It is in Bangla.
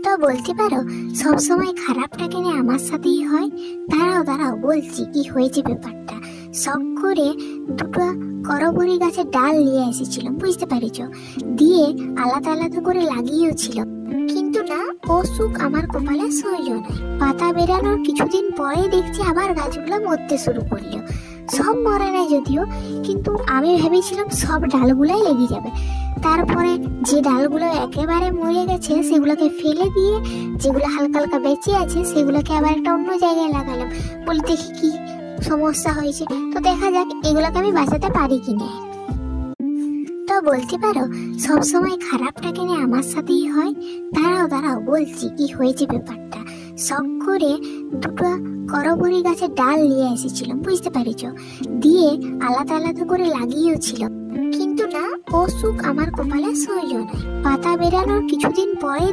তো বলতে পারো সব সময় খারাপটা কেন আমার সাথেই হয়? দাঁড়াও দাঁড়াও, বলছি কি হয়েছে ব্যাপারটা। শখ করে দুটো করবরি গাছের ডাল নিয়ে এসেছিলাম, বুঝতে পেরেছো? দিয়ে আলাদা আলাদা করে লাগিয়েছিল, কিন্তু না, ও সুখ আমার কপালে সহ্য নয়। পাতা বেরানোর কিছুদিন পরে দেখছি আবার গাছগুলো মরতে শুরু করলো। সব মরে নাই যদিও, কিন্তু আমি ভেবেছিলাম সব ডালগুলাই লেগে যাবে। তারপরে যে ডালগুলো একেবারে মরে গেছে সেগুলোকে ফেলে দিয়ে যেগুলো হালকা হালকা বেঁচে আছে সেগুলোকে আবার একটা অন্য জায়গায় লাগালাম, বলে দেখি কি সমস্যা হয়েছে। তো দেখা যাক এগুলোকে আমি বাঁচাতে পারি কিনা। তো বলতে পারো সব সময় খারাপটা কেন আমার সাথেই হয়? দাঁড়াও দাঁড়াও, বলছি কি হয়েছে ব্যাপারটা। শখ করে দুটো করবরি গাছের ডাল নিয়ে এসেছিলাম, বুঝতে পেরেছো? দিয়ে আলাদা আলাদা করে লাগিয়েছিল, কিন্তু না, ও সুখ আমার কপালে সহ্য নয়। পাতা বেরানোর কিছুদিন পরে